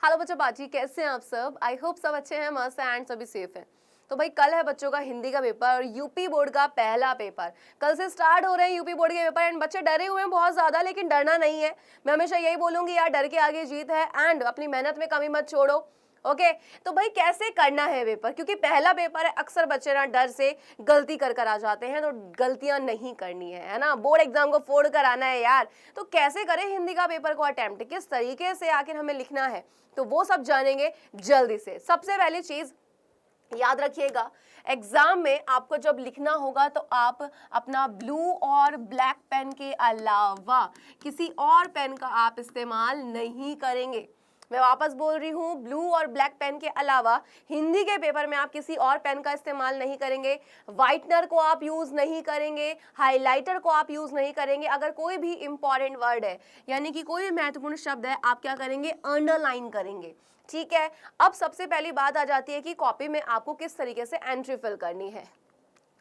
Hello बच्चों बाजी, कैसे हैं आप सब? आई होप सब अच्छे हैं, मस्त हैं एंड सभी सेफ हैं। तो भाई कल है बच्चों का हिंदी का पेपर और यूपी बोर्ड का पहला पेपर। कल से स्टार्ट हो रहे हैं यूपी बोर्ड के पेपर एंड बच्चे डरे हुए हैं बहुत ज्यादा, लेकिन डरना नहीं है। मैं हमेशा यही बोलूंगी यार, डर के आगे जीत है एंड अपनी मेहनत में कमी मत छोड़ो। ओके तो भाई कैसे करना है पेपर, क्योंकि पहला पेपर है, अक्सर बच्चे ना डर से गलती कर आ जाते हैं, तो गलतियां नहीं करनी है ना। बोर्ड एग्जाम को फोड़ कर आना है यार। तो कैसे करें हिंदी का पेपर को अटेम्प्ट, किस तरीके से आखिर हमें लिखना है, तो वो सब जानेंगे जल्दी से। सबसे पहली चीज याद रखिएगा, एग्जाम में आपको जब लिखना होगा तो आप अपना ब्लू और ब्लैक पेन के अलावा किसी और पेन का आप इस्तेमाल नहीं करेंगे। मैं वापस बोल रही हूँ, ब्लू और ब्लैक पेन के अलावा हिंदी के पेपर में आप किसी और पेन का इस्तेमाल नहीं करेंगे। व्हाइटनर को आप यूज नहीं करेंगे, हाइलाइटर को आप यूज नहीं करेंगे। अगर कोई भी इंपॉर्टेंट वर्ड है यानी कि कोई भी महत्वपूर्ण शब्द है, आप क्या करेंगे, अंडरलाइन करेंगे। ठीक है, अब सबसे पहली बात आ जाती है कि कॉपी में आपको किस तरीके से एंट्री फिल करनी है।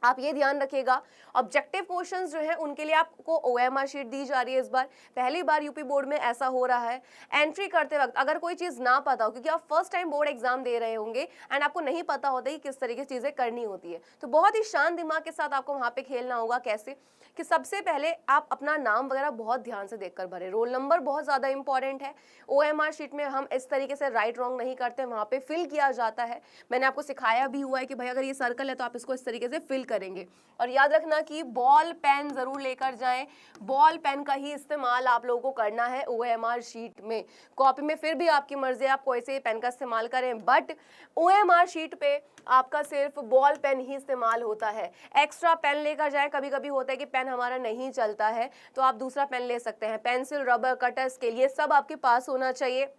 आप ये ध्यान रखिएगा, ऑब्जेक्टिव क्वेश्चंस जो हैं उनके लिए आपको ओएमआर शीट दी जा रही है। इस बार पहली बार यूपी बोर्ड में ऐसा हो रहा है। एंट्री करते वक्त अगर कोई चीज़ ना पता हो, क्योंकि आप फर्स्ट टाइम बोर्ड एग्जाम दे रहे होंगे एंड आपको नहीं पता होता कि किस तरीके से चीज़ें करनी होती है, तो बहुत ही शांत दिमाग के साथ आपको वहाँ पे खेलना होगा। कैसे कि सबसे पहले आप अपना नाम वगैरह बहुत ध्यान से देखकर भरें। रोल नंबर बहुत ज़्यादा इंपॉर्टेंट है। ओएमआर शीट में हम इस तरीके से राइट रॉन्ग नहीं करते, वहाँ पे फिल किया जाता है। मैंने आपको सिखाया भी हुआ है कि भाई अगर ये सर्कल है तो आप इसको इस तरीके से फिल करेंगे। और याद रखना कि बॉल पेन जरूर लेकर जाएं, बॉल पेन का ही इस्तेमाल आप लोगों को करना है ओएमआर शीट में। कॉपी में फिर भी आपकी मर्जी है, आप कोई से पेन का इस्तेमाल करें, बट ओएमआर शीट पे आपका सिर्फ बॉल पेन ही इस्तेमाल होता है। एक्स्ट्रा पेन लेकर जाएं, कभी कभी होता है कि पेन हमारा नहीं चलता है तो आप दूसरा पेन ले सकते हैं। पेंसिल, रबर, कटर, स्केल, ये सब आपके पास होना चाहिए।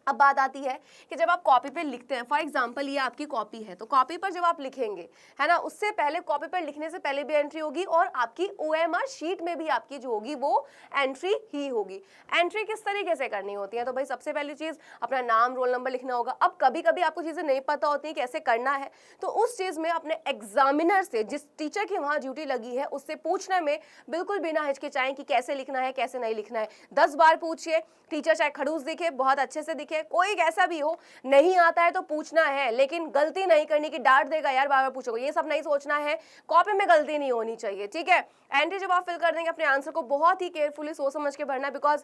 अब बात आती है कि जब आप कॉपी पे लिखते हैं, फॉर एग्जांपल ये आपकी कॉपी है, तो कॉपी पर जब आप लिखेंगे, है ना, उससे पहले कॉपी पर लिखने से पहले भी एंट्री होगी और आपकी ओएमआर शीट में भी आपकी जो होगी वो एंट्री ही होगी। एंट्री किस तरीके से करनी होती है, तो भाई सबसे पहली चीज अपना नाम, रोल नंबर लिखना होगा। अब कभी कभी आपको चीजें नहीं पता होती है कैसे करना है, तो उस चीज में अपने एग्जामिनर से, जिस टीचर की वहां ड्यूटी लगी है, उससे पूछने में बिल्कुल बिना हिचकिचाएं कि कैसे लिखना है कैसे नहीं लिखना है। 10 बार पूछिए, टीचर चाहे खड़ूस दिखे, बहुत अच्छे से दिखे, कोई कैसा भी हो, नहीं आता है तो पूछना है, लेकिन गलती नहीं करनी कि डांट देगा यार बार बार पूछोगे, ये सब नहीं सोचना है। कॉपी में गलती नहीं होनी चाहिए, ठीक है। एंट्री जब आप फिल कर देंगे, अपने आंसर को बहुत ही केयरफुली सोच समझ के भरना, बिकॉज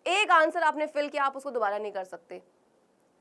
एक आंसर आपने फिल किया, आप उसको दोबारा नहीं कर सकते।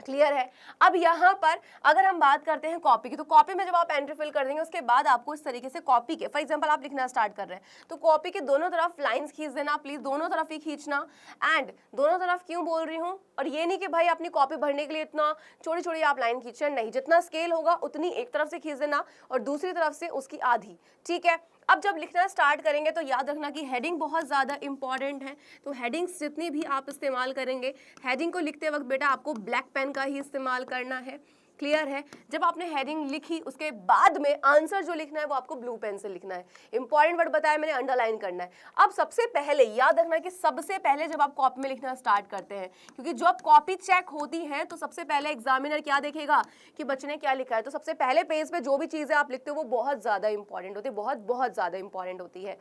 क्लियर है। अब यहाँ पर अगर हम बात करते हैं कॉपी की, तो कॉपी में जब आप एंट्री फिल कर देंगे उसके बाद आपको इस तरीके से कॉपी के, फॉर एग्जांपल आप लिखना स्टार्ट कर रहे हैं तो कॉपी के दोनों तरफ लाइंस खींच देना, प्लीज दोनों तरफ ही खींचना। एंड दोनों तरफ क्यों बोल रही हूँ, और ये नहीं कि भाई अपनी कॉपी भरने के लिए इतना छोटी छोटी आप लाइन खींचना, नहीं, जितना स्केल होगा उतनी एक तरफ से खींच देना और दूसरी तरफ से उसकी आधी, ठीक है। अब जब लिखना स्टार्ट करेंगे तो याद रखना कि हेडिंग बहुत ज़्यादा इंपॉर्टेंट है, तो हेडिंग्स जितनी भी आप इस्तेमाल करेंगे, हेडिंग को लिखते वक्त बेटा आपको ब्लैक पेन का ही इस्तेमाल करना है। क्लियर है। जब आपने हेडिंग लिखी उसके बाद में आंसर जो लिखना है वो आपको ब्लू पेन से लिखना है। इंपॉर्टेंट वर्ड बताया मैंने, अंडरलाइन करना है। अब सबसे पहले याद रखना कि सबसे पहले जब आप कॉपी में लिखना स्टार्ट करते हैं, क्योंकि जब कॉपी चेक होती है तो सबसे पहले एग्जामिनर क्या देखेगा कि बच्चे ने क्या लिखा है, तो सबसे पहले पेज पे जो भी चीजें आप लिखते हो वो बहुत ज्यादा इंपॉर्टेंट होती है, बहुत बहुत ज्यादा इंपॉर्टेंट होती है।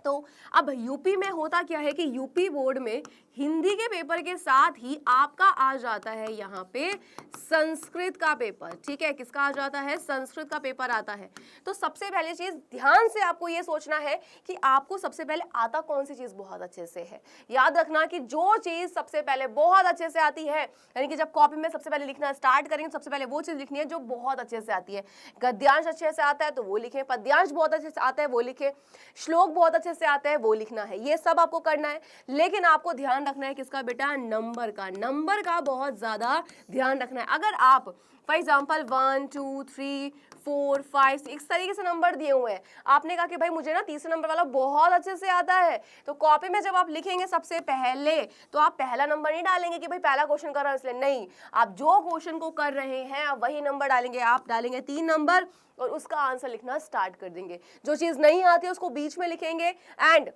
तो अब यूपी में होता क्या है कि यूपी बोर्ड में हिंदी के पेपर के साथ ही आपका आ जाता है यहाँ पे संस्कृत का पेपर, ठीक है। किसका आ जाता है, संस्कृत का पेपर आता है। तो सबसे पहले चीज ध्यान से आपको ये सोचना है कि आपको सबसे पहले आता कौन सी चीज बहुत अच्छे से है। याद रखना कि जो चीज सबसे पहले बहुत अच्छे से आती है, यानी कि जब कॉपी में सबसे पहले लिखना स्टार्ट करेंगे सबसे पहले वो चीज लिखनी है जो बहुत अच्छे से आती है। गद्यांश अच्छे से आता है तो वो लिखें, पद्यांश बहुत अच्छे से आता है वो लिखें, श्लोक बहुत अच्छे से आता है वो लिखना है। ये सब आपको करना है, लेकिन आपको ध्यान रखना है किसका बेटा, नंबर का। नंबर का बहुत ज्यादा ध्यान रखना है। अगर आप फॉर एग्जाम्पल 1 2 3 4 5 6 इस तरीके से नंबर दिए हुए हैं, आपने कहा कि भाई मुझे ना तीसरे नंबर वाला बहुत अच्छे से आता है, तो कॉपी में जब आप लिखेंगे सबसे पहले तो आप पहला नंबर नहीं डालेंगे कि भाई पहला क्वेश्चन कर रहा हूं इसलिए, नहीं, आप जो क्वेश्चन को कर रहे हैं आप वही नंबर डालेंगे। आप डालेंगे 3 नंबर और उसका आंसर लिखना स्टार्ट कर देंगे। जो चीज नहीं आती है उसको बीच में लिखेंगे एंड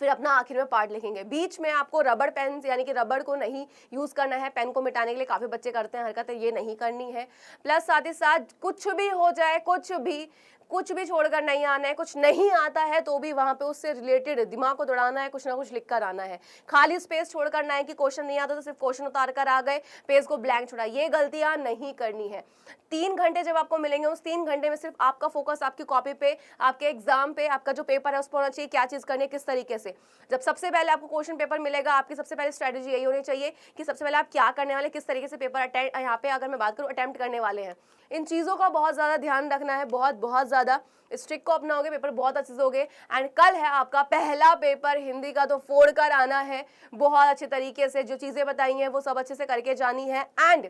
फिर अपना आखिर में पार्ट लिखेंगे। बीच में आपको रबड़ पेन यानी कि रबड़ को नहीं यूज करना है, पेन को मिटाने के लिए काफी बच्चे करते हैं हरकतें, ये नहीं करनी है। प्लस साथ ही साथ कुछ भी हो जाए, कुछ भी कुछ भी छोड़कर नहीं आना है, कुछ नहीं आता है तो भी वहां पे उससे रिलेटेड दिमाग को दौड़ाना है, कुछ ना कुछ लिख कर आना है। खाली स्पेस छोड़कर ना है कि क्वेश्चन नहीं आता तो सिर्फ क्वेश्चन उतार कर आ गए, पेज को ब्लैंक छोड़ा, ये गलतियां नहीं करनी है। 3 घंटे जब आपको मिलेंगे, उस 3 घंटे में सिर्फ आपका फोकस आपकी कॉपी पे, आपके एग्जाम पे, आपका जो पेपर है उस पर होना चाहिए, क्या चीज करनी है, किस तरीके से। जब सबसे पहले आपको क्वेश्चन पेपर मिलेगा, आपकी सबसे पहले स्ट्रेटेजी यही होनी चाहिए कि सबसे पहले आप क्या करने वाले, किस तरीके से पेपर अटेम्प्ट, यहाँ पे अगर मैं बात करूँ अटेम्प्ट करने वाले हैं, इन चीज़ों का बहुत ज़्यादा ध्यान रखना है, बहुत ज़्यादा। इस ट्रिक को अपनाओगे, पेपर बहुत अच्छे से होगे। एंड कल है आपका पहला पेपर हिंदी का, तो फोड़ कर आना है बहुत अच्छे तरीके से। जो चीज़ें बताई हैं वो सब अच्छे से करके जानी है। एंड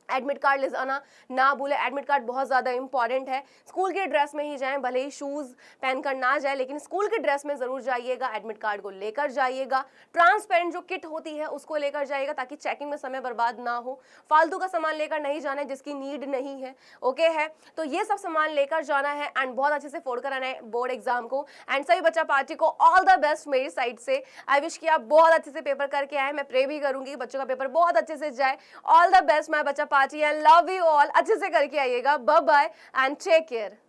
एडमिट कार्ड ले जाना ना भूले, एडमिट कार्ड बहुत ज़्यादा इंपॉर्टेंट है। स्कूल के ड्रेस में ही जाएं, भले ही शूज़ पहनकर ना जाए, लेकिन स्कूल के ड्रेस में ज़रूर जाइएगा। एडमिट कार्ड को लेकर जाइएगा, ट्रांसपेरेंट जो किट होती है उसको लेकर जाइएगा ताकि चेकिंग में समय बर्बाद ना हो। फालतू का सामान लेकर नहीं जाना है जिसकी नीड नहीं है, ओके है। तो ये सब सामान लेकर जाना है एंड बहुत अच्छे से फोड़ कर आना है बोर्ड एग्जाम को। एंड सभी बच्चा पार्टी को ऑल द बेस्ट मेरी साइड से। आई विश कि आप बहुत अच्छे से पेपर करके आए। मैं प्रे भी करूंगी बच्चों का पेपर बहुत अच्छे से जाए। ऑल द बेस्ट माय बच्चा party and love you all. अच्छे से करके आइएगा। Bye bye and take care.